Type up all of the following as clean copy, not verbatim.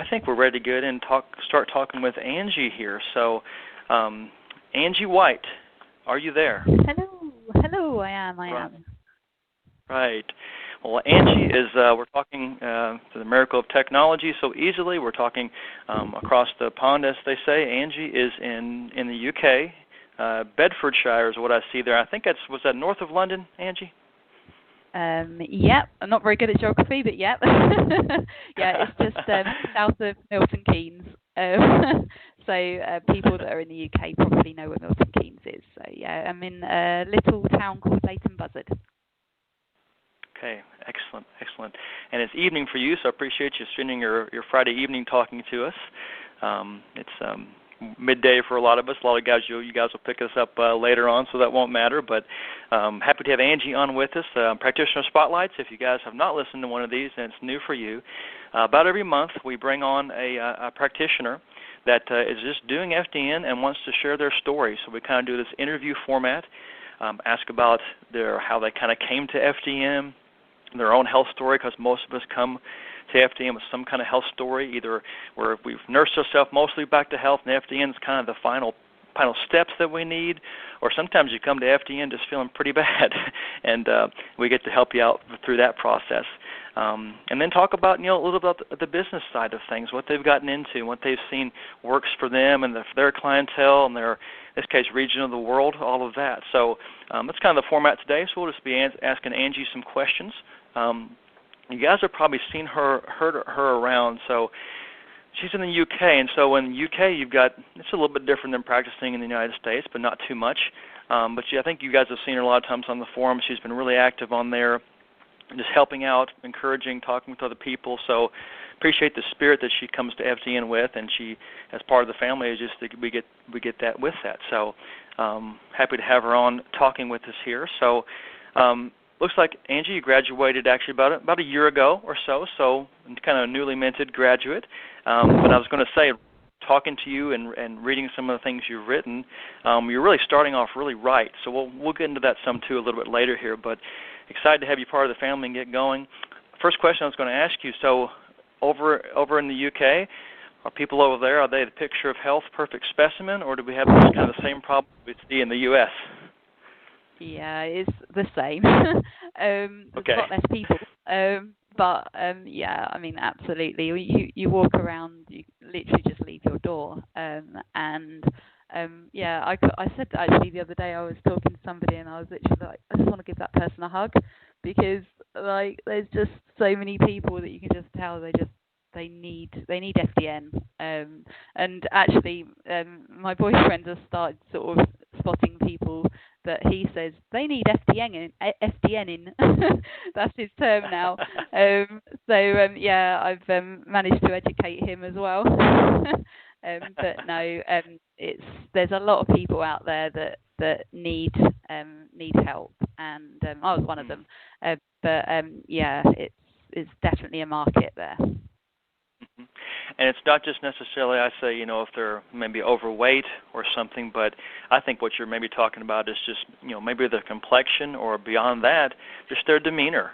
I think we're ready to get in and start talking with Angie here. So, Angie White, are you there? Hello, I am. Right. Well, Angie is, we're talking to the miracle of technology so easily. We're talking across the pond, as they say. Angie is in the UK. Bedfordshire is what I see there. I think was that north of London, Angie? Yep. I'm not very good at geography, but yep. Yeah, it's just south of Milton Keynes. So people that are in the UK probably know where Milton Keynes is. So yeah, I'm in a little town called Leighton Buzzard. Okay, excellent. And it's evening for you, so I appreciate you spending your Friday evening talking to us. It's midday for a lot of us. A lot of guys, you guys will pick us up later on, so that won't matter. But happy to have Angie on with us. Practitioner Spotlights, if you guys have not listened to one of these and it's new for you, about every month we bring on a practitioner that is just doing FDN and wants to share their story. So we kind of do this interview format, ask about how they kind of came to FDN, their own health story, because most of us come to FDN with some kind of health story, either where we've nursed ourselves mostly back to health, and FDN is kind of the final steps that we need, or sometimes you come to FDN just feeling pretty bad, and we get to help you out through that process. And then talk about a little about the business side of things, what they've gotten into, what they've seen works for them and their clientele and their, in this case, region of the world, all of that. So that's kind of the format today. So we'll just be asking Angie some questions. You guys have probably seen heard her around. So she's in the UK, and so in the UK it's a little bit different than practicing in the United States, but not too much. But I think you guys have seen her a lot of times on the forums. She's been really active on there, just helping out, encouraging, talking with other people. So appreciate the spirit that she comes to FDN with, and she, as part of the family, is just that we get that with that. So happy to have her on talking with us here. So looks like, Angie, you graduated actually about a year ago or so kind of a newly minted graduate. But I was going to say, talking to you and reading some of the things you've written, you're really starting off really right. So we'll get into that some too a little bit later here. But excited to have you part of the family and get going. First question I was going to ask you, so over in the UK, are people over there, are they the picture of health, perfect specimen, or do we have this kind of the same problem we see in the US? Yeah, it's the same. There's okay. a lot less people. But yeah, I mean, absolutely. You walk around, you literally just leave your door. Yeah, I said actually the other day I was talking to somebody and I was literally like, I just want to give that person a hug, because like there's just so many people that you can just tell they need FDN. And actually, my boyfriend has started sort of spotting people that he says they need FDN in. That's his term now. Yeah, I've managed to educate him as well. But no, there's a lot of people out there that need help, and I was one of them. Yeah, it's definitely a market there. Mm-hmm. And it's not just necessarily, I say, if they're maybe overweight or something, but I think what you're maybe talking about is just, maybe their complexion, or beyond that, just their demeanor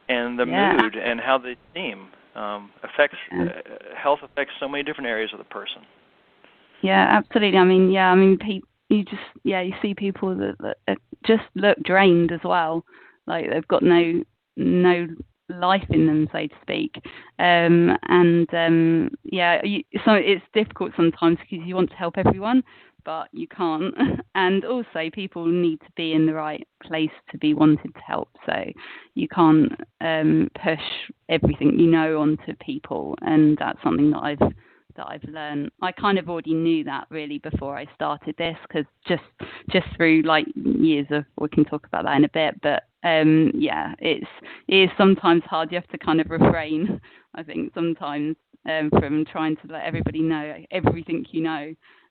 and the mood and how they seem. Health affects so many different areas of the person. Yeah, absolutely. You see people that just look drained as well, like they've got no life in them, so to speak. So it's difficult sometimes because you want to help everyone, but you can't. And also, people need to be in the right place to be wanted to help. So you can't push everything onto people, and that's something that I've learned. I kind of already knew that really before I started this, because just through like years of, we can talk about that in a bit, but it is sometimes hard. You have to kind of refrain, I think, sometimes from trying to let everybody know everything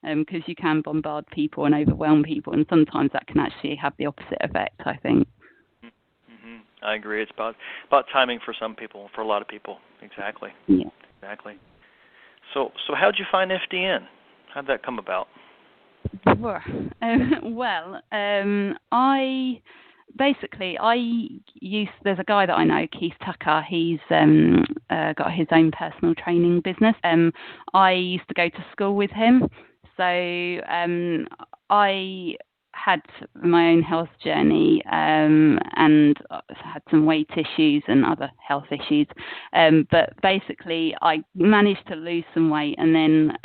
because you can bombard people and overwhelm people, and sometimes that can actually have the opposite effect, I think. Mm-hmm. I agree. It's about timing for some people, for a lot of people. Exactly. Yeah. Exactly. So how did you find FDN? How did that come about? I basically, there's a guy that I know, Keith Tucker. He's got his own personal training business. I used to go to school with him, so I had my own health journey and had some weight issues and other health issues. But basically, I managed to lose some weight and then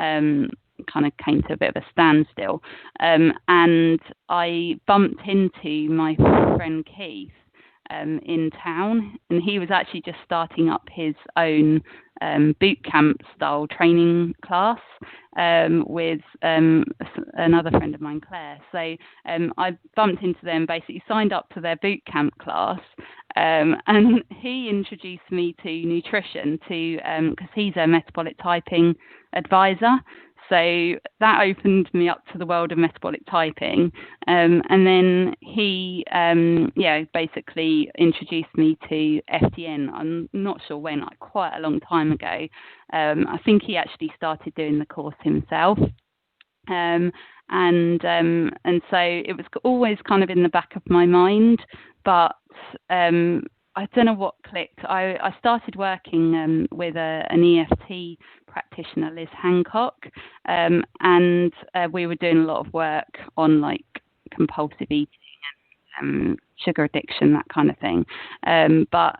kind of came to a bit of a standstill. And I bumped into my friend Keith in town, and he was actually just starting up his own boot camp style training class with another friend of mine, Claire. So I bumped into them, basically signed up to their boot camp class, and he introduced me to nutrition because he's a metabolic typing advisor. So that opened me up to the world of metabolic typing. And then he, basically introduced me to FDN. I'm not sure when, like quite a long time ago. I think he actually started doing the course himself. And so it was always kind of in the back of my mind, but I don't know what clicked. I started working with an EFT practitioner, Liz Hancock, and we were doing a lot of work on like compulsive eating and sugar addiction, that kind of thing. But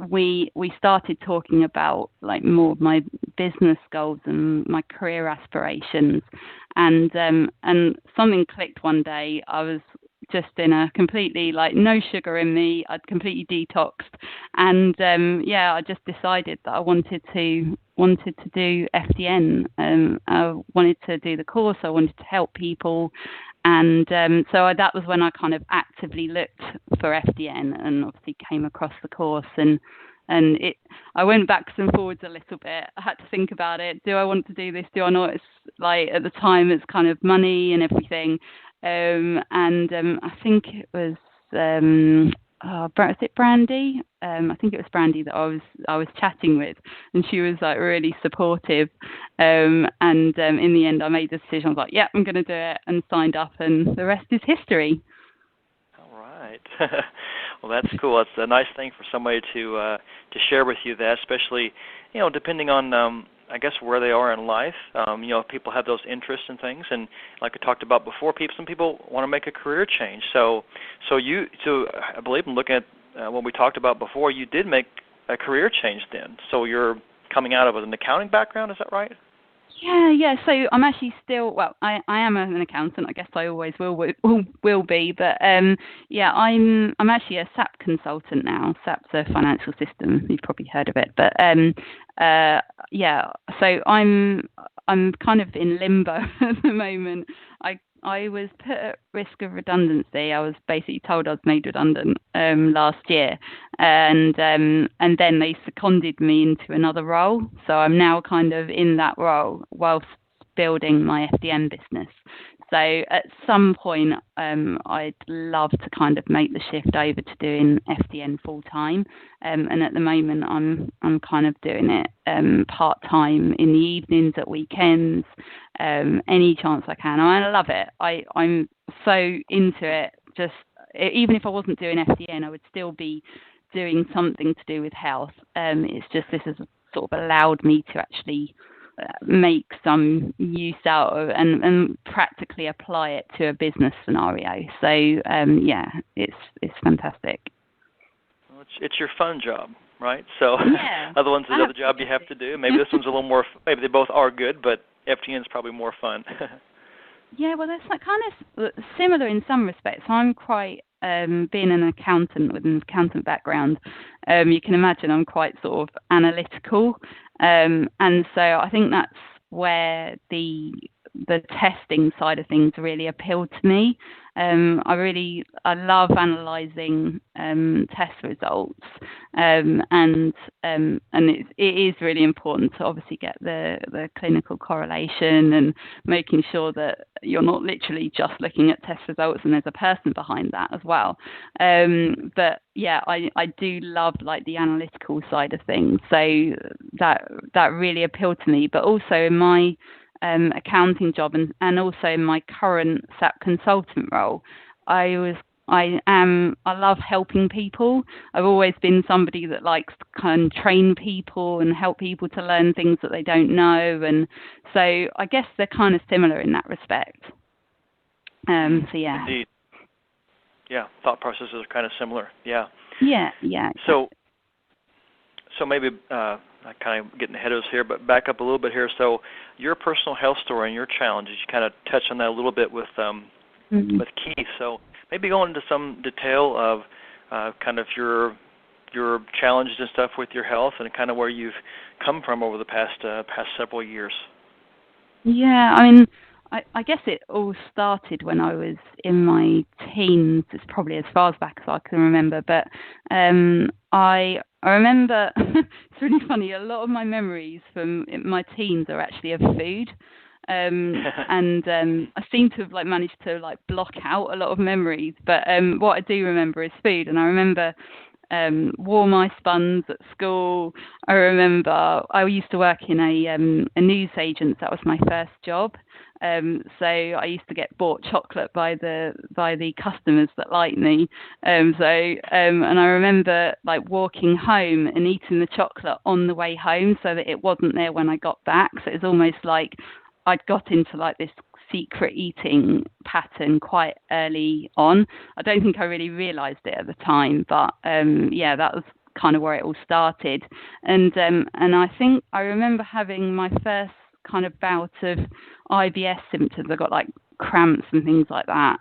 we started talking about like more of my business goals and my career aspirations, and something clicked one day. I was just in a completely like no sugar in me. I'd completely detoxed, and I just decided that I wanted to do FDN. I wanted to do the course. I wanted to help people, and so that was when I kind of actively looked for FDN, and obviously came across the course, and I went backwards and forwards a little bit. I had to think about it. Do I want to do this? Do I not? It's like at the time it's kind of money and everything. I think it was was it Brandy? I think it was Brandy that I was chatting with, and she was like really supportive. In the end, I made the decision. I was like, yeah, I'm going to do it, and signed up, and the rest is history. All right. Well, that's cool. That's a nice thing for somebody to share with you that, especially, depending on I guess where they are in life. People have those interests and things, and like I talked about before, some people want to make a career change. So I believe I'm looking at what we talked about before. You did make a career change then. So you're coming out of an accounting background, is that right? Yeah. So I'm actually still, I am an accountant. I guess I always will be. But I'm actually a SAP consultant now. SAP's a financial system. You've probably heard of it. But so I'm kind of in limbo at the moment. I was put at risk of redundancy. I was basically told I was made redundant last year, and then they seconded me into another role. So I'm now kind of in that role whilst building my FDN business. So at some point, I'd love to kind of make the shift over to doing FDN full time, and at the moment, I'm kind of doing it part time in the evenings, at weekends, any chance I can. I love it. I'm so into it. Just even if I wasn't doing FDN, I would still be doing something to do with health. It's just this has sort of allowed me to actually make some use out of and practically apply it to a business scenario. So it's fantastic. Well, it's your fun job, right? So yeah, other ones, the other job you have to do. Maybe this one's a little more. Maybe they both are good, but FDN is probably more fun. Yeah, well, that's like kind of similar in some respects. I'm quite being an accountant with an accountant background. You can imagine I'm quite sort of analytical. And so I think that's where the testing side of things really appealed to me. I love analysing test results, and it is really important to obviously get the clinical correlation and making sure that you're not literally just looking at test results and there's a person behind that as well. But yeah, I do love like the analytical side of things, so that really appealed to me. But also in my accounting job and also in my current SAP consultant role, I I love helping people. I've always been somebody that likes to kind of train people and help people to learn things that they don't know, and so I guess they're kind of similar in that respect. So yeah. Indeed. Yeah, thought processes are kind of similar. Yeah. Yeah. Exactly. So maybe I'm kind of getting ahead of us here, but back up a little bit here. So your personal health story and your challenges, you kind of touched on that a little bit with Keith. So maybe go into some detail of kind of your challenges and stuff with your health and kind of where you've come from over the past several years. Yeah, I mean, I guess it all started when I was in my teens. It's probably as far back as I can remember. But I remember, it's really funny, a lot of my memories from my teens are actually of food. And I seem to have managed to block out a lot of memories. But what I do remember is food. And I remember warm ice buns at school. I remember I used to work in a news agent. That was my first job. So I used to get bought chocolate by the customers that liked me. And I remember walking home and eating the chocolate on the way home so that it wasn't there when I got back. So it was almost like I'd got into this secret eating pattern quite early on. I don't think I really realised it at the time, but yeah, that was kind of where it all started. And I think I remember having my first kind of bout of IBS symptoms. I got cramps and things like that.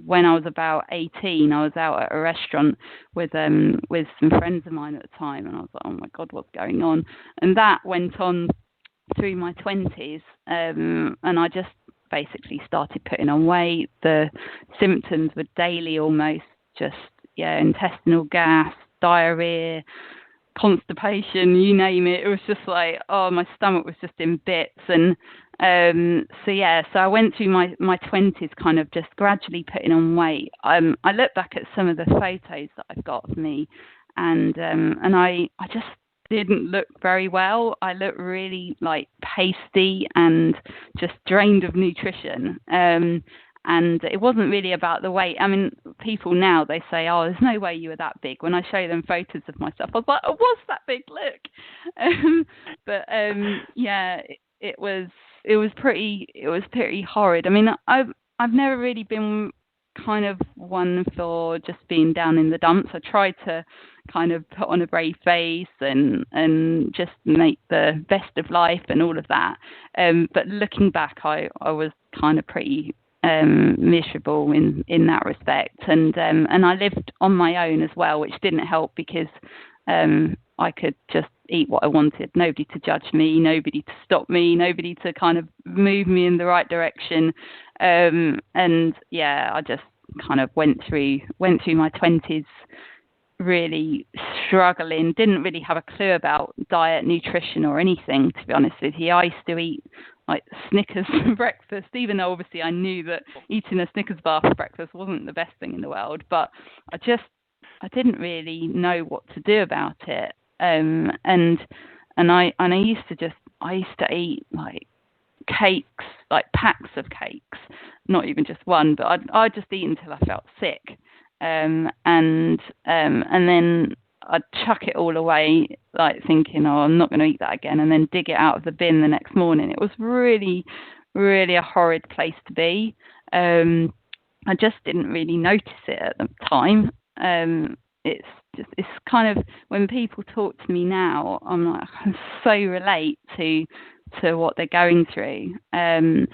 When I was about 18, I was out at a restaurant with some friends of mine at the time, and I was like, oh my God, what's going on? And that went on through my 20s, and I just basically started putting on weight. The symptoms were daily almost, just intestinal gas, diarrhea, constipation, you name it. It was just my stomach was just in bits. And so I went through my 20s kind of just gradually putting on weight. I look back at some of the photos that I've got of me, and I just didn't look very well. I looked really pasty and just drained of nutrition. And it wasn't really about the weight. I mean, people now, they say, oh, there's no way you were that big. When I show them photos of myself, I was like, I was that big, look. But yeah, it was pretty horrid. I mean, I've never really been kind of one for just being down in the dumps. I tried to kind of put on a brave face and just make the best of life and all of that. But looking back, I was kind of pretty miserable in that respect, and I lived on my own as well, which didn't help because I could just eat what I wanted. Nobody to judge me, nobody to stop me, nobody to kind of move me in the right direction. And yeah, I just kind of went through my 20s really struggling, didn't really have a clue about diet, nutrition or anything, to be honest with you. I used to eat Snickers for breakfast, even though obviously I knew that eating a Snickers bar for breakfast wasn't the best thing in the world, but I didn't really know what to do about it. And I used to eat cakes, packs of cakes, not even just one, but I'd just eat until I felt sick. And then I'd chuck it all away, thinking, oh, I'm not going to eat that again, and then dig it out of the bin the next morning. It was really, really a horrid place to be. I just didn't really notice it at the time. It's kind of, when people talk to me now, I'm I can so relate to what they're going through. And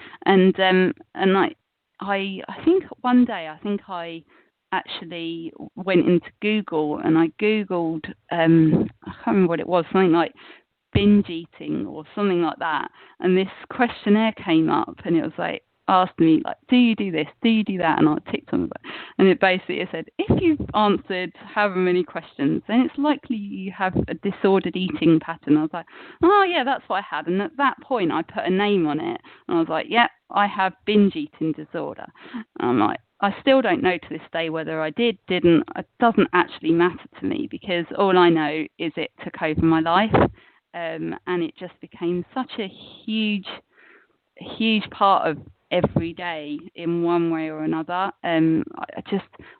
I think one day, I actually went into Google and I Googled, I can't remember what it was, something like binge eating or something like that. And this questionnaire came up and it was asked me, do you do this? Do you do that? And I ticked on it. And it basically said, if you've answered however many questions, then it's likely you have a disordered eating pattern. I was like, oh yeah, that's what I had. And at that point, I put a name on it. And I was like, yeah, I have binge eating disorder. And I'm like, I still don't know to this day whether I didn't. It doesn't actually matter to me because all I know is it took over my life. And it just became such a huge part of every day in one way or another. I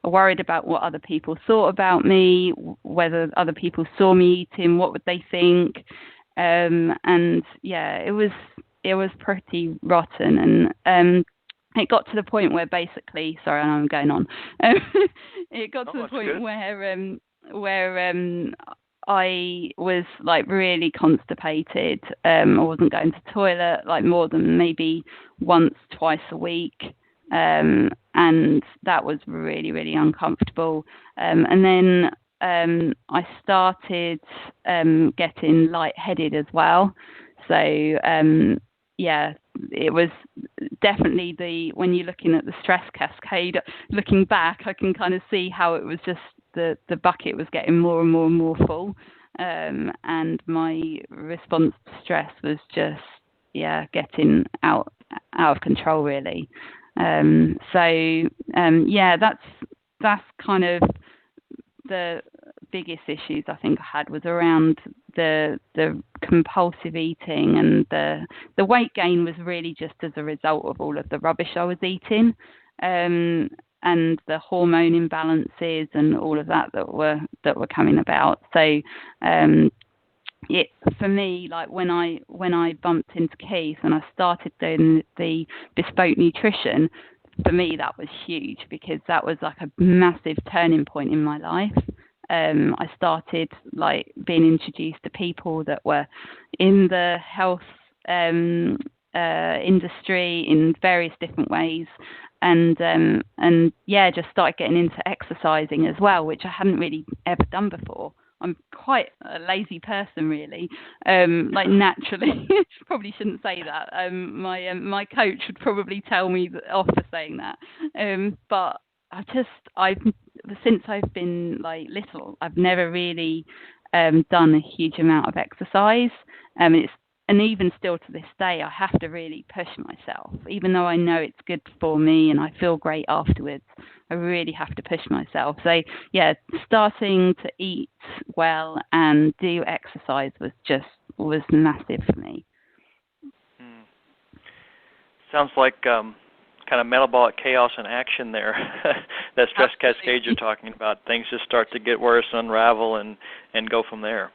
worried about what other people thought about me, whether other people saw me eating, what would they think, and yeah, it was pretty rotten. And it got to the point where basically, sorry, I'm going on. It got to the point where I was like really constipated. I wasn't going to the toilet like more than maybe once, twice a week. And that was really, really uncomfortable. And then I started getting lightheaded as well. So yeah, it was definitely when you're looking at the stress cascade, looking back, I can kind of see how it was just the bucket was getting more and more and more full, and my response to stress was just getting out of control really. Yeah, that's kind of the biggest issues I think I had was around the compulsive eating, and the weight gain was really just as a result of all of the rubbish I was eating, and the hormone imbalances and all of that were coming about. So it for me, like when I bumped into Keith and I started doing the bespoke nutrition, for me that was huge because that was like a massive turning point in my life. I started like being introduced to people that were in the health industry in various different ways, and just started getting into exercising as well, which I hadn't really ever done before. I'm quite a lazy person, really, like naturally. Probably shouldn't say that. My coach would probably tell me off for saying that. But since I've been like little, I've never really done a huge amount of exercise. And even still to this day, I have to really push myself, even though I know it's good for me and I feel great afterwards. I really have to push myself. So yeah, starting to eat well and do exercise was massive for me. Sounds like kind of metabolic chaos in action there. That stress cascade you're talking about, things just start to get worse, unravel, and go from there.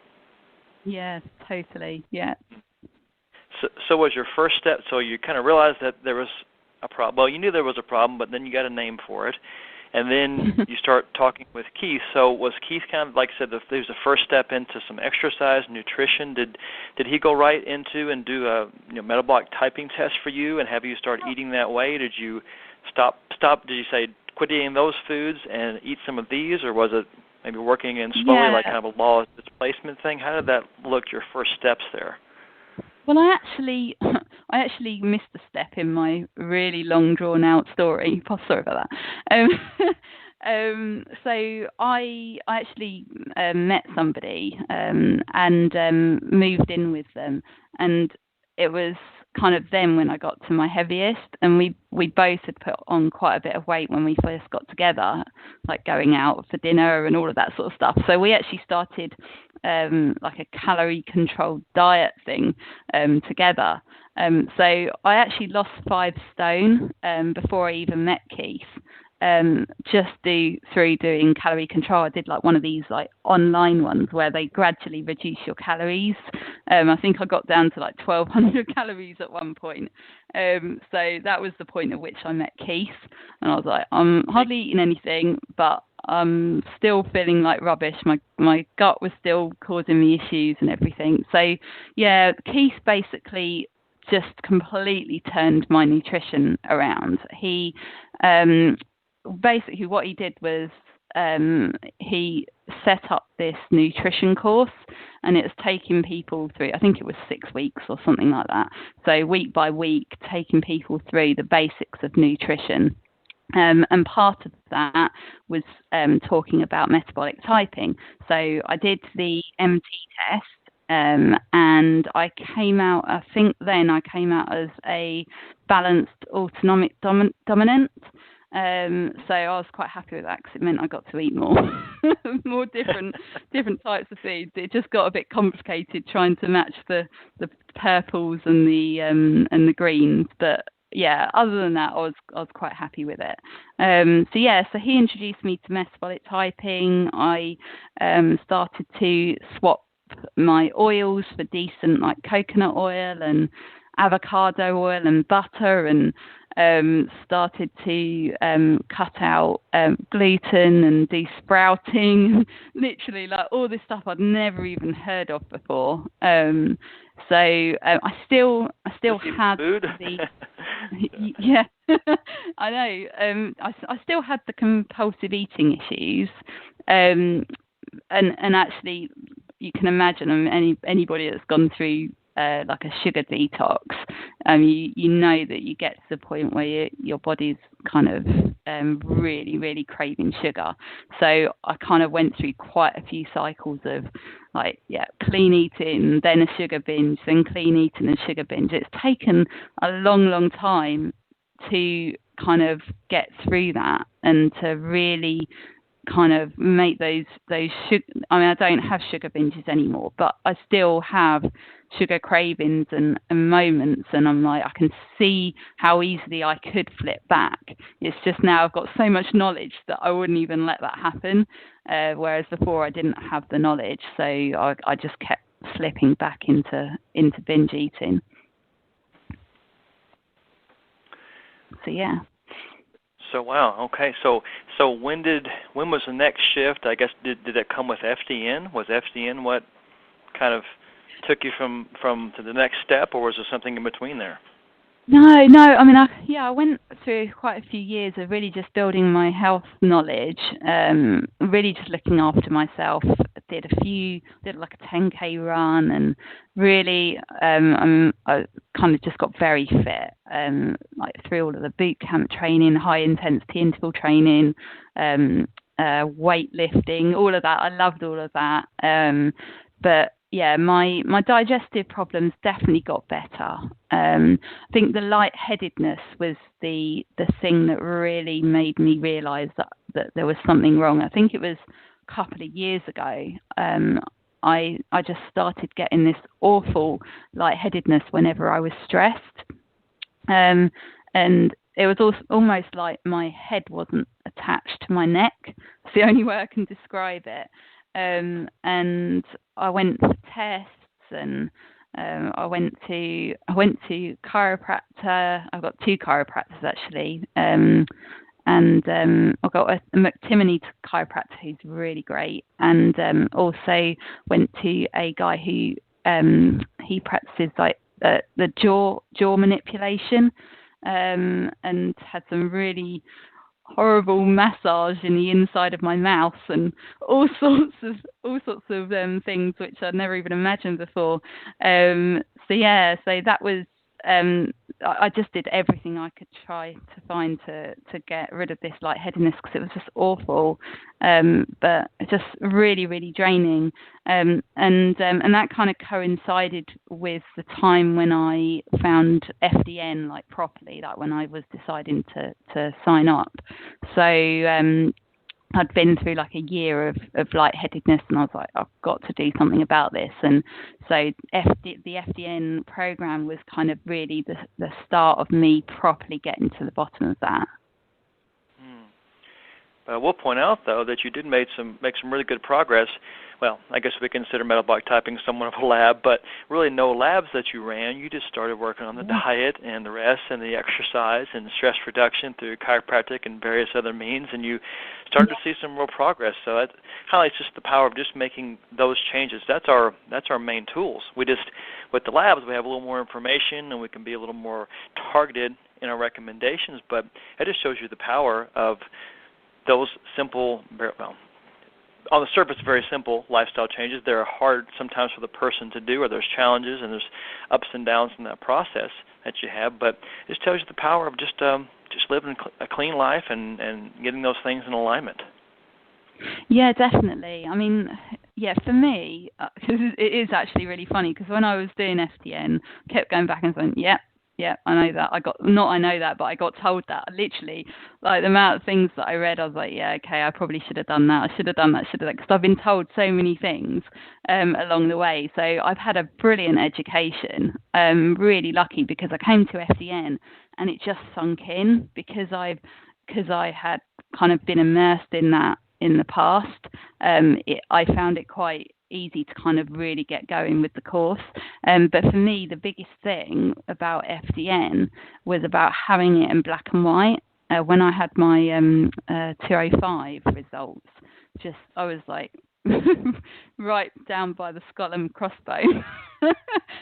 Yeah, totally. Yeah. So was your first step, so you kind of realized that there was a problem. Well, you knew there was a problem, but then you got a name for it. And then you start talking with Keith. So was Keith kind of, like I said, there's the first step into some exercise, nutrition? Did he go right into and do a metabolic typing test for you and have you start eating that way? Did you stop? Did you say quit eating those foods and eat some of these, or was it maybe working in slowly, like kind of a law of displacement thing? How did that look, your first steps there? Well, I actually missed a step in my really long, drawn-out story. Sorry about that. So I actually met somebody and moved in with them, and it was kind of then when I got to my heaviest, and we both had put on quite a bit of weight when we first got together, like going out for dinner and all of that sort of stuff. So we actually started like a calorie controlled diet thing together. So I actually lost 5 stone before I even met Keith. Just through doing calorie control. I did like one of these like online ones where they gradually reduce your calories. I think I got down to like 1,200 calories at one point. So that was the point at which I met Keith, and I was like, I'm hardly eating anything, but I'm still feeling like rubbish. My gut was still causing me issues and everything. So yeah, Keith basically just completely turned my nutrition around. He basically what he did was he set up this nutrition course, and it's taking people through, I think it was 6 weeks or something like that. So week by week, taking people through the basics of nutrition. And part of that was talking about metabolic typing. So I did the MT test, and I came out, I think then I came out as a balanced autonomic dominant. So I was quite happy with that because it meant I got to eat more, more different types of foods. It just got a bit complicated trying to match the purples and the greens, but yeah, other than that, I was quite happy with it. So he introduced me to metabolic typing. I started to swap my oils for decent like coconut oil and avocado oil and butter, and started to cut out gluten and do sprouting, literally like all this stuff I'd never even heard of before. I still had food. yeah, I know. I still had the compulsive eating issues, and actually, you can imagine. Anybody that's gone through like a sugar detox, you know that you get to the point where your body's kind of really, really craving sugar. So I kind of went through quite a few cycles of like, clean eating, then a sugar binge, then clean eating and sugar binge. It's taken a long, long time to kind of get through that and to really kind of make those sugar. I mean, I don't have sugar binges anymore, but I still have sugar cravings and moments, and I'm like, I can see how easily I could flip back. It's just now I've got so much knowledge that I wouldn't even let that happen, whereas before I didn't have the knowledge, so I just kept slipping back into binge eating. So yeah. So wow, okay. So when was the next shift? I guess did it come with FDN? Was FDN what kind of took you from to the next step, or was there something in between there? No. I mean, I went through quite a few years of really just building my health knowledge, really just looking after myself. Did like a 10K run, and really, I kind of just got very fit, like through all of the boot camp training, high intensity interval training, weightlifting, all of that. I loved all of that, but yeah, my digestive problems definitely got better. I think the lightheadedness was the thing that really made me realise that there was something wrong. I think it was a couple of years ago. I just started getting this awful lightheadedness whenever I was stressed, and it was almost like my head wasn't attached to my neck. It's the only way I can describe it. And I went for tests, and I went to chiropractor. I've got 2 chiropractors actually, and I've got a McTimoney chiropractor who's really great, and also went to a guy who he practices like the jaw manipulation, and had some really horrible massage in the inside of my mouth and all sorts of things which I'd never even imagined before. So that was I just did everything I could try to find to get rid of this lightheadedness, because it was just awful, but just really, really draining, and that kind of coincided with the time when I found FDN like properly, like when I was deciding to sign up. So I'd been through like a year of lightheadedness, and I was like, I've got to do something about this. And so the FDN program was kind of really the start of me properly getting to the bottom of that. We'll point out, though, that you did make some really good progress. Well, I guess we consider metabolic typing somewhat of a lab, but really no labs that you ran. You just started working on the diet and the rest and the exercise and stress reduction through chiropractic and various other means, and you started to see some real progress. So that highlights just the power of just making those changes. That's our main tools. We just, with the labs, we have a little more information and we can be a little more targeted in our recommendations, but it just shows you the power of those simple, well, on the surface, very simple lifestyle changes. They're hard sometimes for the person to do, or there's challenges and there's ups and downs in that process that you have. But it just tells you the power of just living a clean life and getting those things in alignment. Yeah, definitely. I mean, yeah, for me, because it is actually really funny, because when I was doing FDN, I kept going back and saying, yep, Yeah, I know that. But I got told that. Literally, like the amount of things that I read, I was like, yeah, okay, I probably should have done that. I should have done that, because I've been told so many things along the way. So I've had a brilliant education. Really lucky, because I came to FDN and it just sunk in, because I had kind of been immersed in that in the past. I found it quite easy to kind of really get going with the course. But for me, the biggest thing about FDN was about having it in black and white. When I had my 205 results, I was like right down by the skull and crossbone.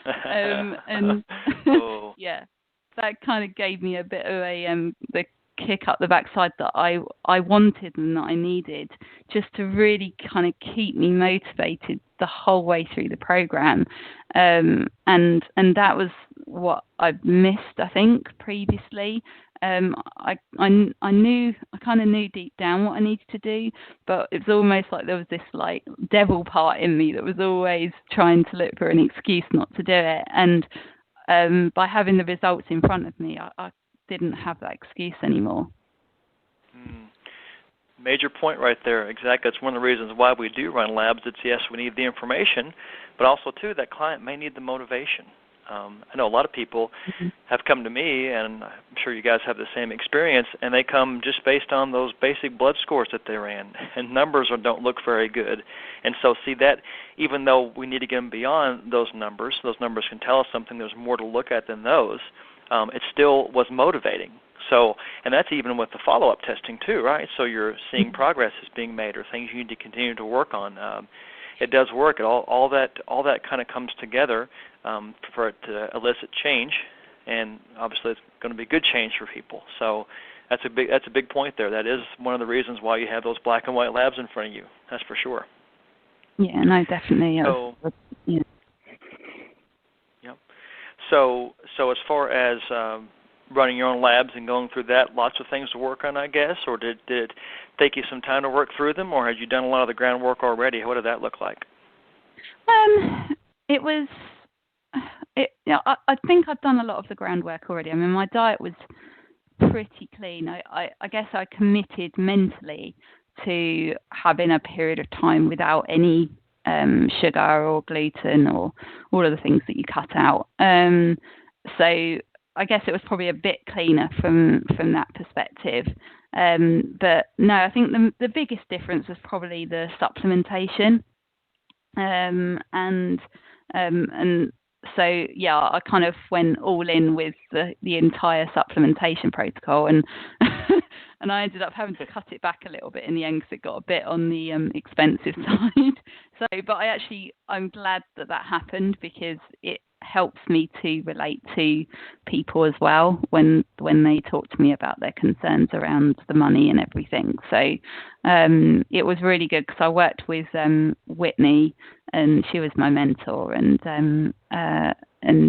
And oh. yeah, that kind of gave me a bit of the kick up the backside that I wanted and that I needed, just to really kind of keep me motivated the whole way through the program. And that was what I've missed, I think, previously. I kind of knew deep down what I needed to do, but it was almost like there was this like devil part in me that was always trying to look for an excuse not to do it. And by having the results in front of me, I didn't have that excuse anymore. Major point right there. Exactly. That's one of the reasons why we do run labs. It's, yes, we need the information, but also, too, that client may need the motivation. I know a lot of people have come to me, and I'm sure you guys have the same experience, and they come just based on those basic blood scores that they ran, and numbers don't look very good. And so, see, that even though we need to get them beyond those numbers can tell us something, there's more to look at than those, it still was motivating. So, and that's even with the follow-up testing too, right? So you're seeing progress is being made, or things you need to continue to work on. It does work. All that kind of comes together for it to elicit change, and obviously it's going to be good change for people. So that's a big point there. That is one of the reasons why you have those black and white labs in front of you. That's for sure. Yeah, no, definitely. So, yeah. Yep. So as far as running your own labs and going through that, lots of things to work on, I guess, or did it take you some time to work through them, or had you done a lot of the groundwork already? What did that look like? It was. I think I'd done a lot of the groundwork already. I mean, my diet was pretty clean. I guess I committed mentally to having a period of time without any sugar or gluten or all of the things that you cut out. So I guess it was probably a bit cleaner from that perspective. But no, I think the biggest difference was probably the supplementation. And so yeah, I kind of went all in with the entire supplementation protocol, and and I ended up having to cut it back a little bit in the end because it got a bit on the expensive side. So, but I'm glad that happened, because it helps me to relate to people as well when they talk to me about their concerns around the money and everything. So it was really good, because I worked with Whitney, and she was my mentor, and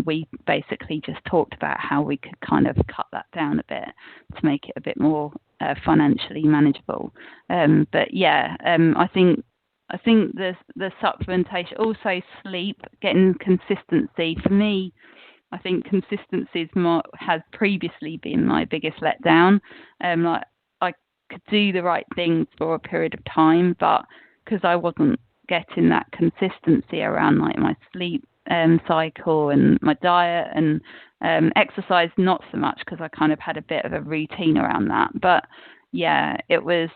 we basically just talked about how we could kind of cut that down a bit to make it a bit more financially manageable. But yeah, I think the supplementation, also sleep, getting consistency. For me, I think consistency has previously been my biggest letdown. Like I could do the right things for a period of time, but because I wasn't getting that consistency around like my sleep cycle and my diet and exercise, not so much, because I kind of had a bit of a routine around that. But yeah, it was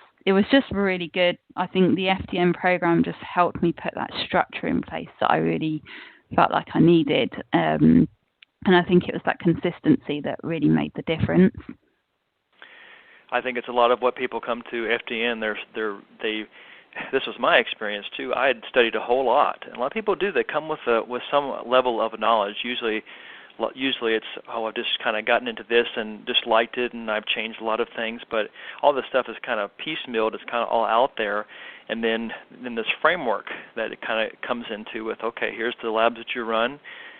just really good. I think the FDN program just helped me put that structure in place that I really felt like I needed. And I think it was that consistency that really made the difference. I think it's a lot of what people come to FDN. This was my experience too. I had studied a whole lot, and a lot of people do. They come with some level of knowledge. Usually it's, I've just kind of gotten into this and just liked it, and I've changed a lot of things. But all this stuff is kind of piecemealed. It's kind of all out there, and then this framework that it kind of comes into with, okay, here's the labs that you run,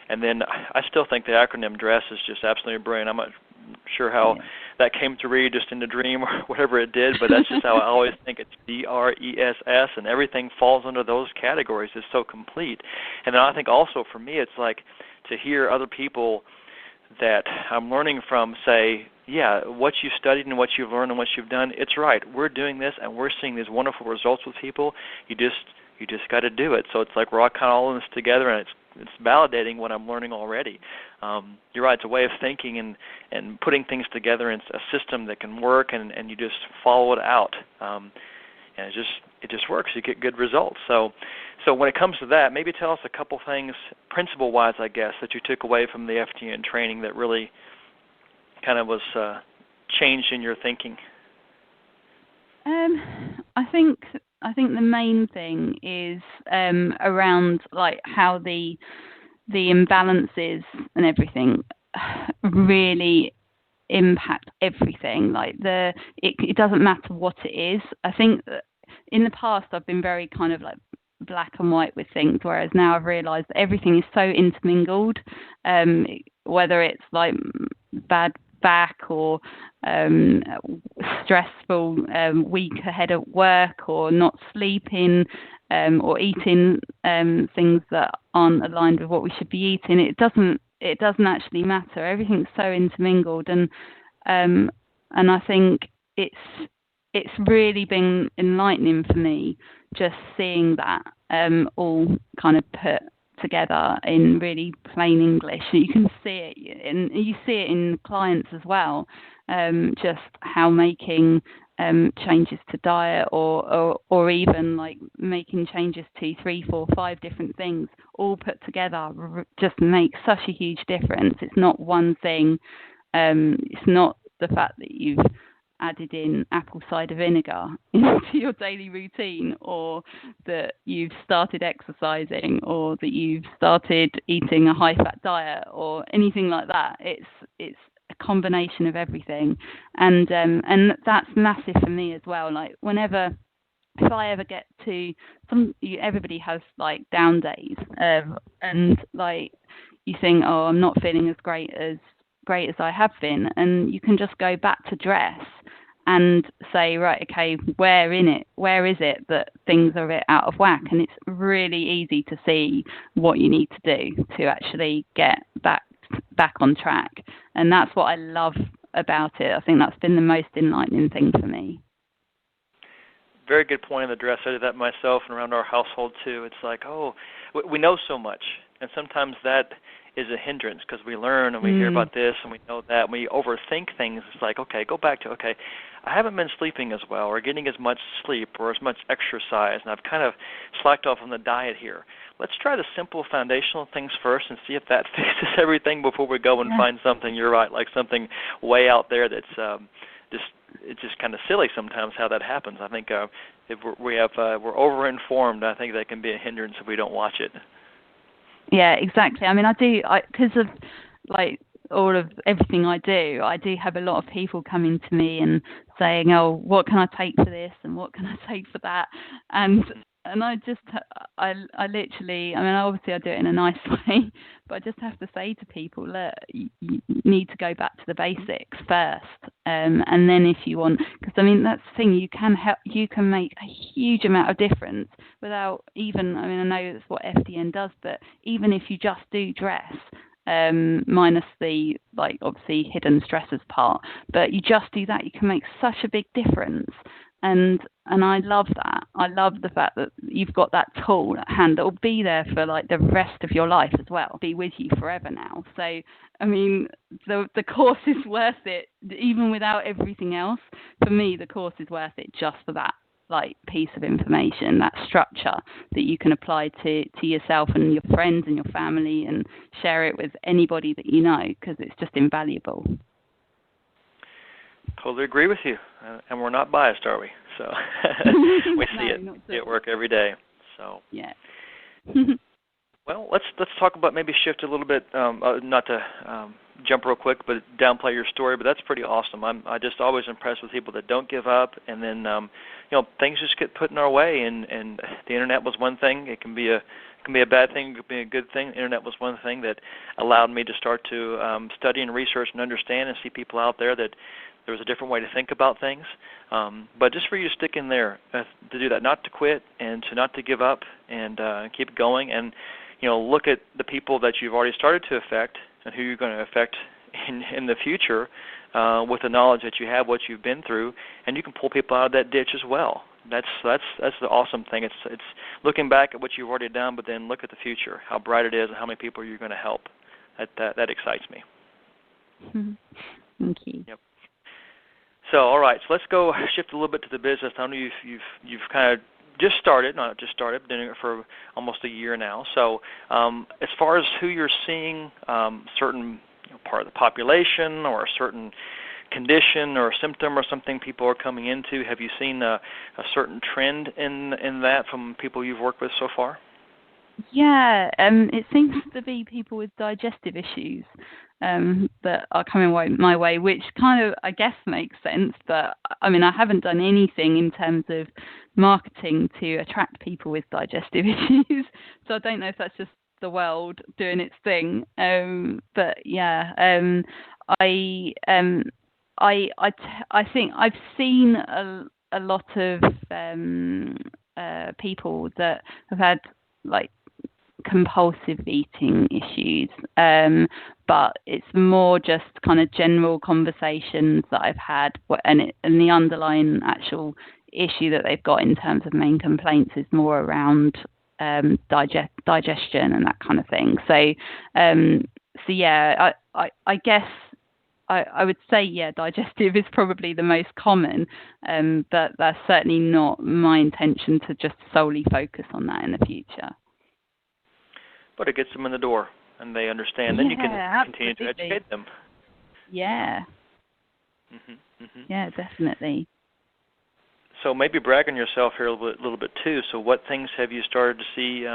and then I still think the acronym DRESS is just absolutely brilliant. I'm not sure how that came to read just in a dream or whatever it did, but that's just how I always think. It's DRESS, and everything falls under those categories. It's so complete. And then I think also for me, it's like to hear other people that I'm learning from say, yeah, what you studied and what you've learned and what you've done, it's right. We're doing this and we're seeing these wonderful results with people. You just got to do it. So it's like we're all kind of all in this together, and it's validating what I'm learning already. You're right. It's a way of thinking and putting things together in a system that can work, and you just follow it out. And it just works. You get good results. So when it comes to that, maybe tell us a couple things, principle-wise, I guess, that you took away from the FDN training that really kind of was changed in your thinking. I think the main thing is around like how the imbalances and everything really impact everything. Like it doesn't matter what it is. I think that in the past I've been very kind of like black and white with things, whereas now I've realised that everything is so intermingled. Whether it's like bad back or stressful week ahead at work, or not sleeping, or eating things that aren't aligned with what we should be eating, it doesn't actually matter. Everything's so intermingled, and I think it's really been enlightening for me just seeing that all kind of put together in really plain English. You can see it, and you see it in clients as well. Just how making changes to diet, or even like making changes to 3, 4, 5 different things, all put together, just makes such a huge difference. It's not one thing. It's not the fact that you've added in apple cider vinegar into your daily routine, or that you've started exercising, or that you've started eating a high-fat diet, or anything like that. It's a combination of everything, and that's massive for me as well. Like if I ever get to everybody has like down days, and like you think, oh, I'm not feeling as great as I have been, and you can just go back to dress and say, right, okay, where is it that things are a bit out of whack? And it's really easy to see what you need to do to actually get back on track. And that's what I love about it. I think that's been the most enlightening thing for me. Very good point on the dress. I did that myself and around our household too. It's like, oh, we know so much, and sometimes that is a hindrance because we learn and we hear about this and we know that, and we overthink things. It's like, okay, go back to, okay, I haven't been sleeping as well or getting as much sleep or as much exercise, and I've kind of slacked off on the diet here. Let's try the simple foundational things first and see if that fixes everything before we go and find something, you're right, like something way out there that's it's just kind of silly sometimes how that happens. I think if we're over-informed, I think that can be a hindrance if we don't watch it. Yeah, exactly. I mean, because of like all of everything I do have a lot of people coming to me and saying, oh, what can I take for this and what can I take for that? And I literally, I mean, obviously I do it in a nice way, but I just have to say to people, look, you need to go back to the basics first, and then if you want, because I mean that's the thing, you can make a huge amount of difference without even, I mean, I know that's what FDN does, but even if you just do dress, minus the like obviously hidden stresses part, but you just do that, you can make such a big difference. And I love that. I love the fact that you've got that tool at hand that will be there for like the rest of your life as well, be with you forever now. So, I mean, the course is worth it, even without everything else. For me, the course is worth it just for that like piece of information, that structure that you can apply to yourself and your friends and your family, and share it with anybody that you know, because it's just invaluable. Totally agree with you, and we're not biased, are we? So we see it at work every day. So yeah. Well, let's talk about, maybe shift a little bit, not to jump real quick, but downplay your story. But that's pretty awesome. I just always impressed with people that don't give up, and then things just get put in our way. And the internet was one thing. It can be a bad thing. It could be a good thing. The internet was one thing that allowed me to start to study and research and understand and see people out there that there was a different way to think about things. But just for you to stick in there, to do that, not to quit and to not to give up, and keep going, and look at the people that you've already started to affect and who you're going to affect in the future with the knowledge that you have, what you've been through, and you can pull people out of that ditch as well. That's the awesome thing. It's looking back at what you've already done, but then look at the future, how bright it is, and how many people you're going to help. That excites me. Thank you. Yep. So, all right. So let's go shift a little bit to the business. I know you've kind of just started, been doing it for almost a year now. So, as far as who you're seeing, certain part of the population or a certain condition or symptom or something people are coming into, have you seen a certain trend in that from people you've worked with so far? Yeah, it seems to be people with digestive issues that are coming my way, which kind of, I guess, makes sense. But, I mean, I haven't done anything in terms of marketing to attract people with digestive issues, so I don't know if that's just the world doing its thing. But, yeah, I think I've seen a lot of people that have had, like, compulsive eating issues, but it's more just kind of general conversations that I've had, and the underlying actual issue that they've got in terms of main complaints is more around digestion and that kind of thing. So yeah, I guess I would say, yeah, digestive is probably the most common, but that's certainly not my intention to just solely focus on that in the future. But it gets them in the door, and they understand. Then you can continue to educate them. Yeah. Yeah, definitely. So maybe brag on yourself here a little bit too. So what things have you started to see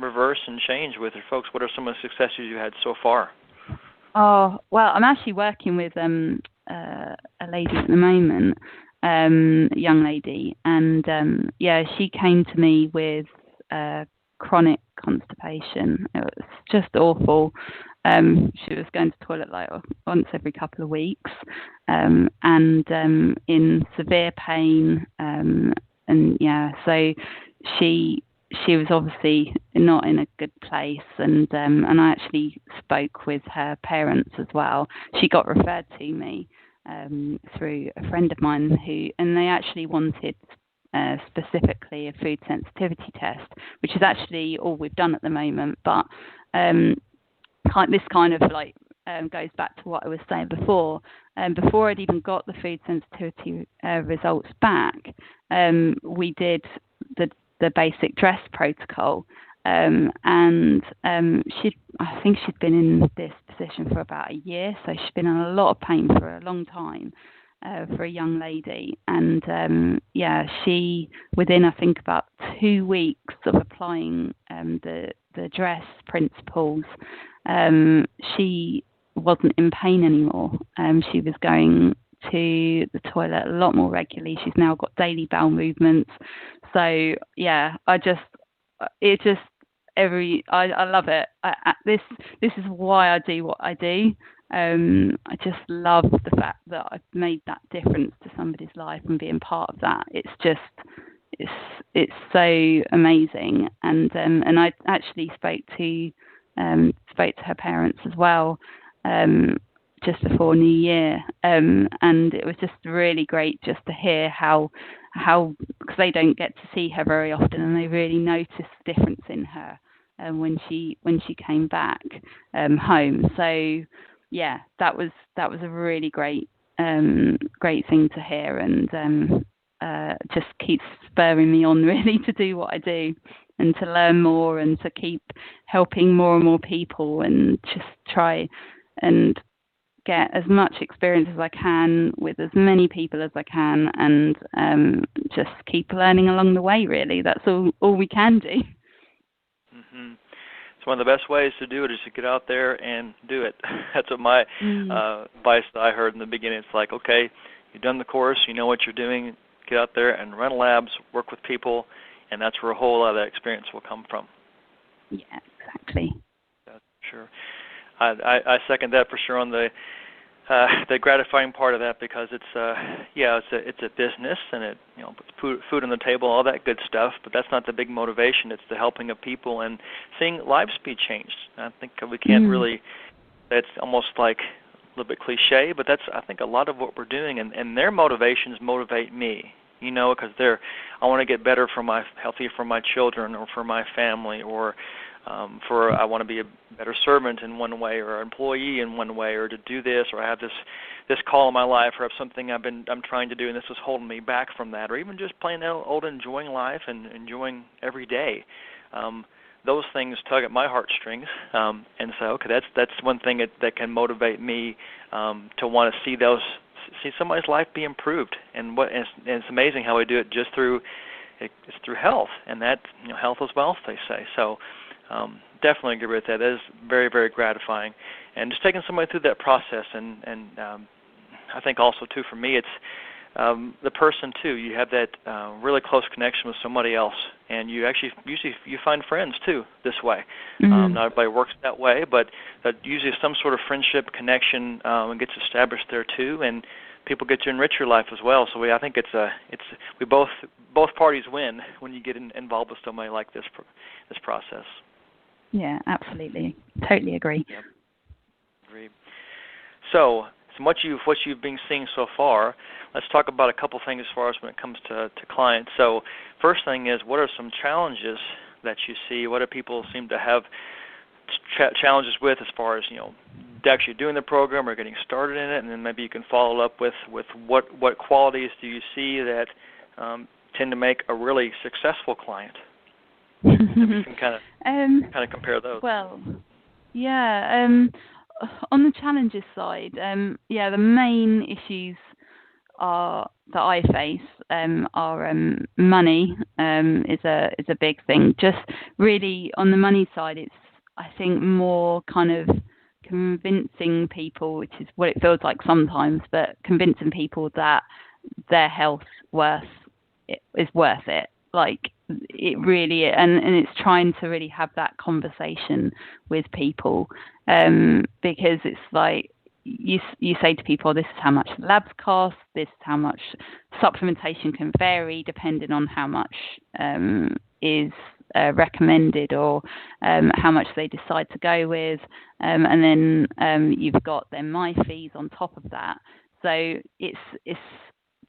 reverse and change with your folks? What are some of the successes you had so far? Oh, well, I'm actually working with a lady at the moment, a young lady, and yeah, she came to me with chronic constipation. It was just awful. She was going to the toilet like once every couple of weeks, and in severe pain, and yeah, so she was obviously not in a good place, and I actually spoke with her parents as well. She got referred to me through a friend of mine and they actually wanted specifically a food sensitivity test, which is actually all we've done at the moment. But this kind of like goes back to what I was saying before. Before I'd even got the food sensitivity results back, we did the basic dress protocol, and I think she'd been in this position for about a year, so she'd been in a lot of pain for a long time. For a young lady, and yeah, she within I think about 2 weeks of applying the dress principles, she wasn't in pain anymore. She was going to the toilet a lot more regularly. She's now got daily bowel movements. So yeah, I love it. This is why I do what I do. I just love the fact that I've made that difference to somebody's life and being part of that. It's so amazing. And I actually spoke to her parents as well just before New Year, and it was just really great just to hear how because they don't get to see her very often, and they really noticed the difference in her when she came back home. So yeah, that was a really great thing to hear, and just keeps spurring me on really to do what I do and to learn more and to keep helping more and more people and just try and get as much experience as I can with as many people as I can, and just keep learning along the way, really. That's all we can do. Mm-hmm. It's one of the best ways to do it is to get out there and do it. That's what my advice that I heard in the beginning. It's like, okay, you've done the course, you know what you're doing, get out there and run labs, work with people, and that's where a whole lot of that experience will come from. Yeah, exactly. That's sure. I second that for sure on the gratifying part of that, because it's a business, and it puts food on the table, all that good stuff. But that's not the big motivation. It's the helping of people and seeing lives be changed. I think we can't really. It's almost like little bit cliche, but that's, I think, a lot of what we're doing, and their motivations motivate me, because I want to get better healthier for my children or for my family, or I want to be a better servant in one way, or an employee in one way, or to do this, or I have this call in my life, or I have something I'm trying to do, and this is holding me back from that, or even just plain old enjoying life and enjoying every day. Those things tug at my heartstrings, and so okay, that's one thing that can motivate me to want to see somebody's life be improved, and it's amazing how we do it just through health, and that health is wealth, they say. So definitely agree with that. That is very, very gratifying, and just taking somebody through that process, and I think also too for me it's the person too. You have that really close connection with somebody else, and you actually usually you find friends too this way. Mm-hmm. Not everybody works that way, but usually some sort of friendship connection gets established there too, and people get to enrich your life as well. So I think we both parties win when you get involved with somebody like this process. Yeah, absolutely, totally agree. Yep. Agreed. So what you've been seeing so far, let's talk about a couple things as far as when it comes to clients. So first thing is, what are some challenges that you see? What do people seem to have challenges with as far as actually doing the program or getting started in it? And then maybe you can follow up with what qualities do you see that tend to make a really successful client? Maybe you can kind of compare those. Well, yeah. On the challenges side, the main issues that I face are money is a big thing. Just really on the money side, it's I think more kind of convincing people, which is what it feels like sometimes, but convincing people that their health is worth it. Like it really, and it's trying to really have that conversation with people, because it's like you say to people, this is how much the labs cost, this is how much supplementation can vary depending on how much is recommended, or how much they decide to go with, and then you've got then my fees on top of that. So it's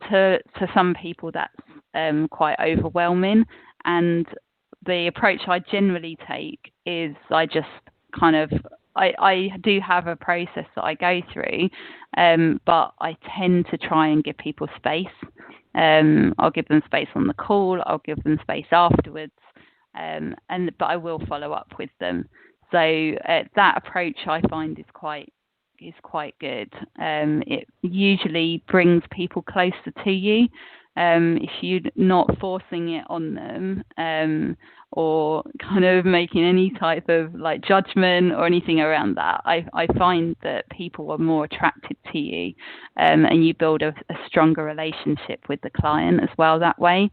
to some people that's quite overwhelming, and the approach I generally take is I just kind of I do have a process that I go through, but I tend to try and give people space. I'll give them space on the call, I'll give them space afterwards, but I will follow up with them. So that approach I find is quite good. It usually brings people closer to you. If you're not forcing it on them, or kind of making any type of like judgment or anything around that, I find that people are more attracted to you, and you build a stronger relationship with the client as well that way.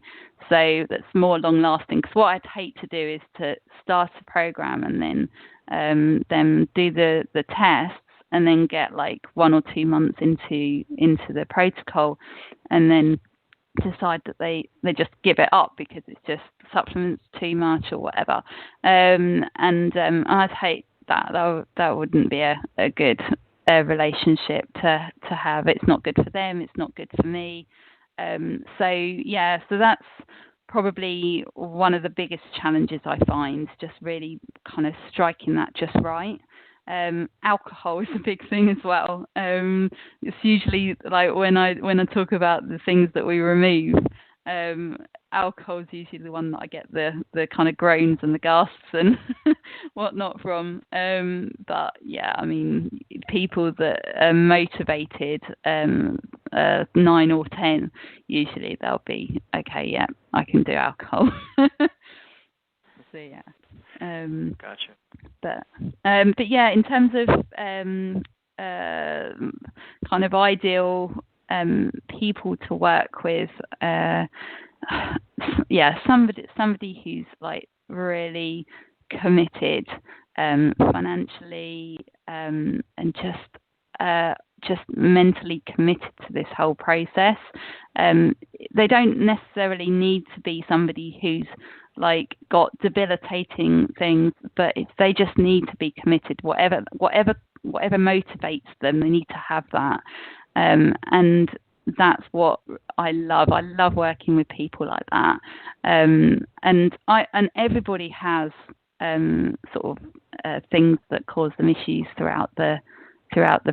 So that's more long lasting. Because what I'd hate to do is to start a program and then do the tests, and then get like 1 or 2 months into the protocol, and then decide that they just give it up because it's just supplements too much or whatever. I'd hate that. That wouldn't be a good relationship to have. It's not good for them. It's not good for me. So that's probably one of the biggest challenges I find, just really kind of striking that just right. Alcohol is a big thing as well. It's usually like when I talk about the things that we remove, alcohol is usually the one that I get the kind of groans and the gasps and whatnot from. But yeah, I mean, people that are motivated, 9 or 10, usually they'll be okay. Yeah, I can do alcohol. So yeah. Gotcha. But yeah, in terms of kind of ideal people to work with, somebody who's like really committed financially, and just mentally committed to this whole process. They don't necessarily need to be somebody who's like got debilitating things, but they just need to be committed, whatever whatever motivates them, they need to have that. And that's what I love. I love working with people like that. And everybody has sort of things that cause them issues throughout the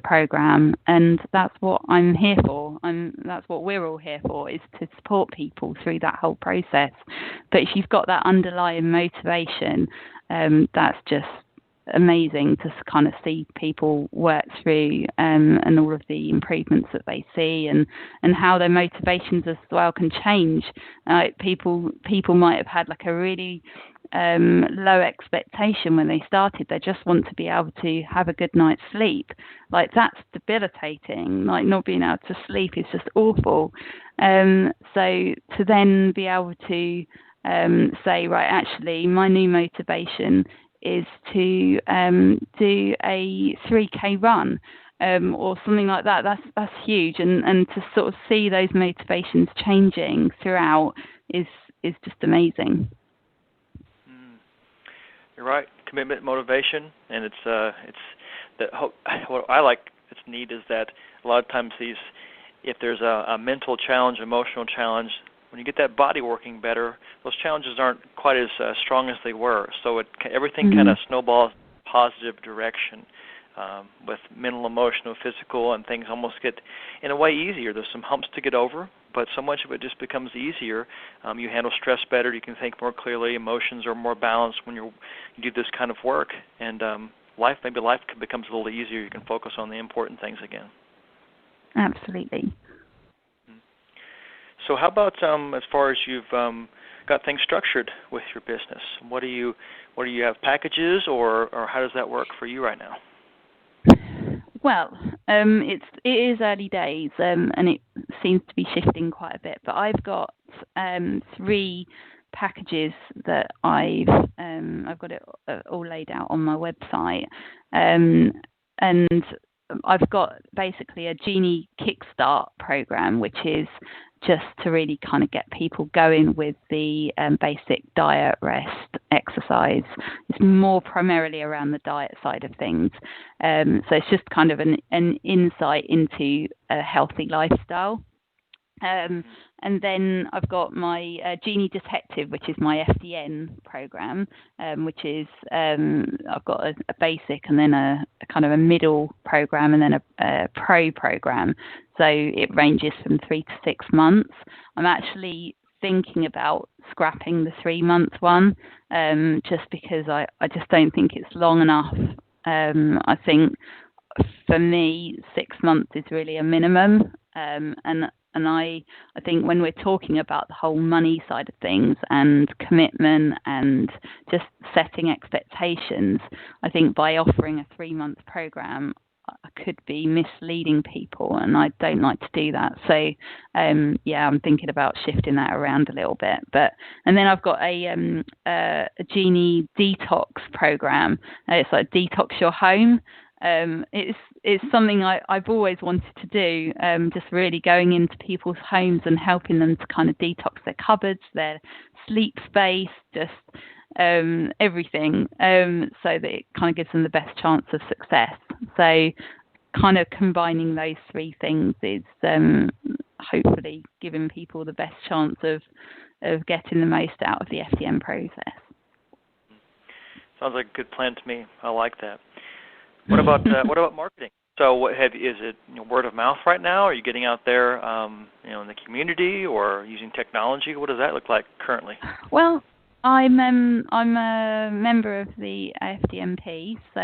program, and that's what I'm here for. That's what we're all here for, is to support people through that whole process. But if you've got that underlying motivation, that's just amazing to kind of see people work through, and all of the improvements that they see, and how their motivations as well can change. People might have had like a really low expectation when they started. They just want to be able to have a good night's sleep. Like, that's debilitating. Like, not being able to sleep is just awful. So to then be able to say, right, actually my new motivation is to do a 3K run, or something like that. That's huge, and to sort of see those motivations changing throughout is just amazing. You're right. Commitment, motivation, and it's that what I like. It's neat is that a lot of times if there's a mental challenge, emotional challenge, when you get that body working better, those challenges aren't quite as strong as they were. So everything kind of snowballs in a positive direction, with mental, emotional, physical, and things almost get, in a way, easier. There's some humps to get over, but so much of it just becomes easier. You handle stress better. You can think more clearly. Emotions are more balanced when you do this kind of work. And life becomes a little easier. You can focus on the important things again. Absolutely. So how about as far as you've got things structured with your business? What do you have, packages, or how does that work for you right now? Well, it is early days, and it seems to be shifting quite a bit. But I've got 3 packages that I've got it all laid out on my website, and I've got basically a Genie Kickstart program, which is just to really kind of get people going with the basic diet, rest, exercise. It's more primarily around the diet side of things. So it's just kind of an insight into a healthy lifestyle. And then I've got my Genie Detective, which is my FDN program, which is I've got a basic and then a kind of a middle program and then a pro program. So it ranges from 3 to 6 months. I'm actually thinking about scrapping the 3-month one, just because I just don't think it's long enough. I think for me, 6 months is really a minimum, and I think when we're talking about the whole money side of things and commitment and just setting expectations, I think by offering a 3-month program, I could be misleading people, and I don't like to do that. So, I'm thinking about shifting that around a little bit. And then I've got a Genie Detox program. It's like detox your home. It's something I've always wanted to do, just really going into people's homes and helping them to kind of detox their cupboards, their sleep space, just everything, so that it kind of gives them the best chance of success. So kind of combining those 3 things is hopefully giving people the best chance of getting the most out of the FDN process. Sounds like a good plan to me. I like that. What about marketing? So, is it word of mouth right now? Are you getting out there, in the community, or using technology? What does that look like currently? Well, I'm a member of the AFDNP, so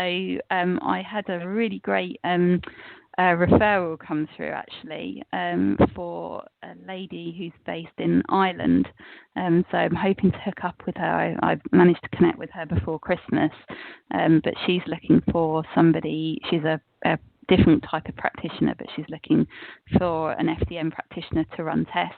I had a really great referral come through actually, for a lady who's based in Ireland. So I'm hoping to hook up with her. I've managed to connect with her before Christmas, but she's looking for somebody. She's a different type of practitioner, but she's looking for an FDN practitioner to run tests.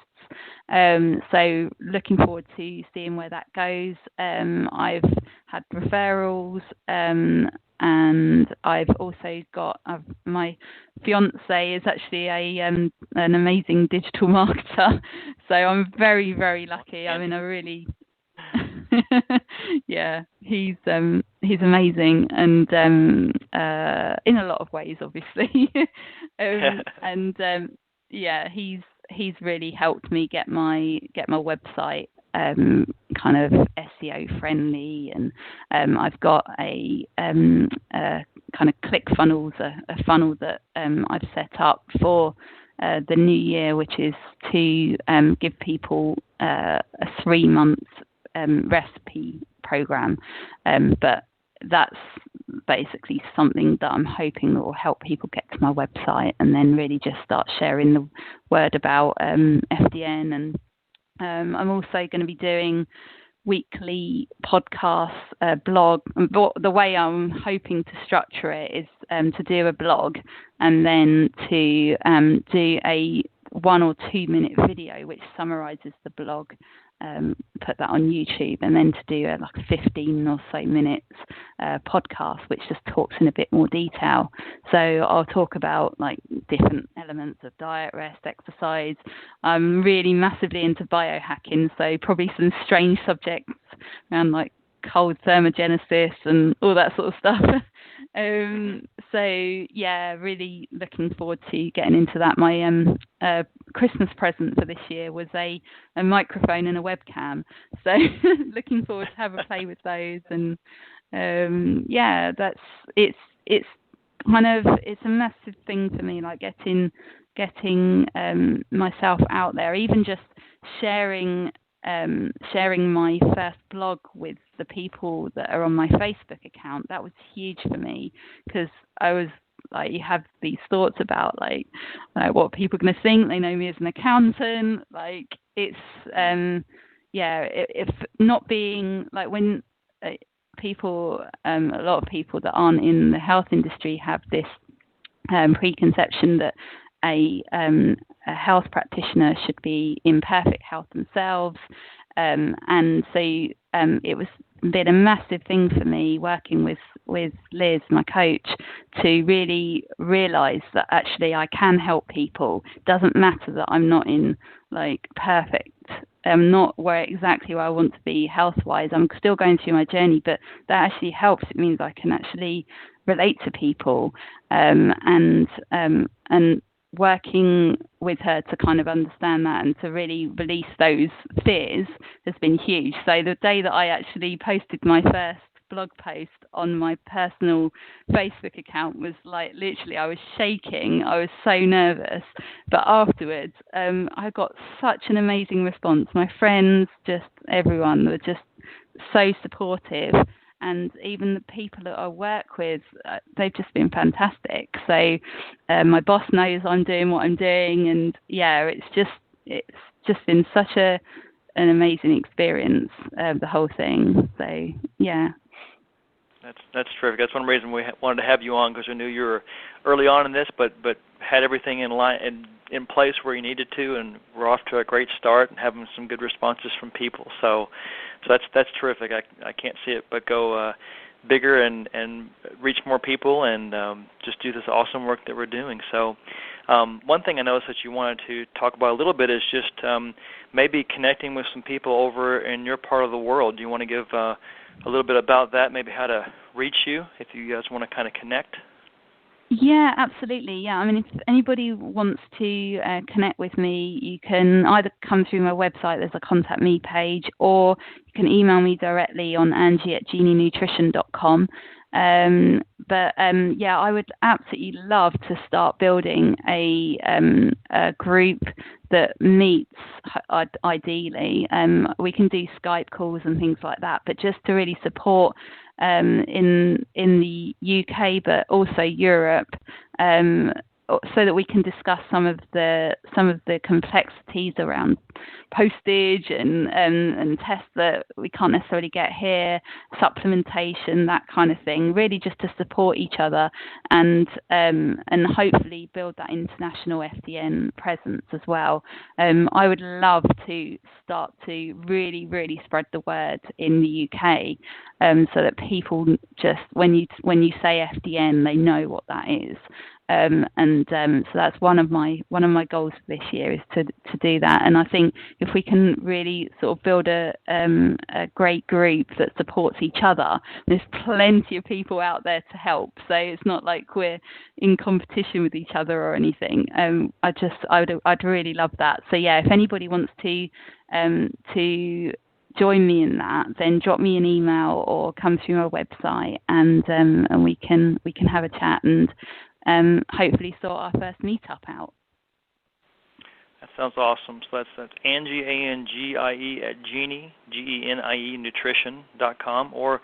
So looking forward to seeing where that goes. I've had referrals, and I've also got my fiance is actually an amazing digital marketer, so I'm very, very lucky. I'm in a really Yeah, he's amazing, and in a lot of ways, obviously. And yeah, he's really helped me get my website kind of SEO friendly, and I've got a kind of ClickFunnels, a funnel that I've set up for the new year, which is to give people a 3-month recipe program, but that's basically something that I'm hoping that will help people get to my website and then really just start sharing the word about FDN. And I'm also going to be doing weekly podcasts, blog. The way I'm hoping to structure it is to do a blog and then to do a 1 or 2 minute video which summarizes the blog, put that on YouTube, and then to do like a 15 or so minutes podcast which just talks in a bit more detail. So I'll talk about like different elements of diet, rest, exercise. I'm really massively into biohacking, so probably some strange subjects around like cold thermogenesis and all that sort of stuff. So yeah, really looking forward to getting into that. My Christmas present for this year was a microphone and a webcam, so looking forward to have a play with those. And yeah, it's kind of, it's a massive thing for me, like getting myself out there, even just sharing my first blog with the people that are on my Facebook account. That was huge for me, because I was like, you have these thoughts about like what people are going to think. They know me as an accountant. Like it's if not being like, when people, a lot of people that aren't in the health industry have this preconception that a health practitioner should be in perfect health themselves, and so it was been a massive thing for me working with Liz, my coach, to really realise that actually I can help people. It doesn't matter that I'm not in like perfect, I'm not exactly where I want to be health-wise. I'm still going through my journey, but that actually helps. It means I can actually relate to people, and working with her to kind of understand that and to really release those fears has been huge. So the day that I actually posted my first blog post on my personal Facebook account was like, literally, I was shaking. I was so nervous. But afterwards, I got such an amazing response. My friends, just everyone, were just so supportive. And even the people that I work with, they've just been fantastic. So my boss knows I'm doing what I'm doing, and yeah, it's just been such an amazing experience, the whole thing. So yeah. That's terrific. That's one reason we wanted to have you on, because we knew you were early on in this, but had everything in line and in place where you needed to, and we're off to a great start and having some good responses from people. So that's terrific. I can't see it but go bigger and reach more people and just do this awesome work that we're doing. So one thing I noticed that you wanted to talk about a little bit is just maybe connecting with some people over in your part of the world. Do you want to give a little bit about that, maybe how to reach you if you guys want to kind of connect? Yeah, absolutely. Yeah, I mean, if anybody wants to connect with me, you can either come through my website, there's a contact me page, or you can email me directly on angie@genienutrition.com. Yeah, I would absolutely love to start building a group that meets ideally. We can do Skype calls and things like that, but just to really support in the UK, but also Europe, so that we can discuss some of the complexities around postage and tests that we can't necessarily get here, supplementation, that kind of thing. Really, just to support each other and hopefully build that international FDN presence as well. I would love to start to really spread the word in the UK, so that people just, when you say FDN, they know what that is. So that's one of my goals for this year, is to do that. And I think if we can really sort of build a great group that supports each other, there's plenty of people out there to help. So it's not like we're in competition with each other or anything. I'd really love that. So yeah, if anybody wants to join me in that, then drop me an email or come through my website, and we can have a chat and hopefully sort our first meetup out. That sounds awesome. So that's Angie, ANGIE, at Genie, GENIE, nutrition.com, or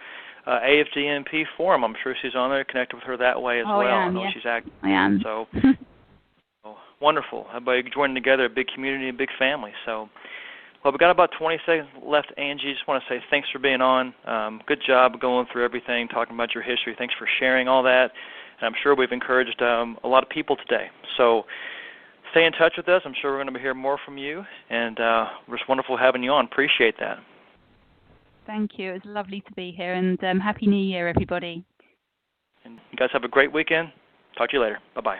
AFDNP forum. I'm sure she's on there. Connected with her that way as well. I know yes. She's active. I am. So wonderful. Everybody joining together, a big community, a big family. So, well, we've got about 20 seconds left, Angie. Just want to say thanks for being on. Good job going through everything, talking about your history. Thanks for sharing all that. And I'm sure we've encouraged a lot of people today. So stay in touch with us. I'm sure we're going to hear more from you. And it's wonderful having you on. Appreciate that. Thank you. It was lovely to be here. And Happy New Year, everybody. And you guys have a great weekend. Talk to you later. Bye-bye.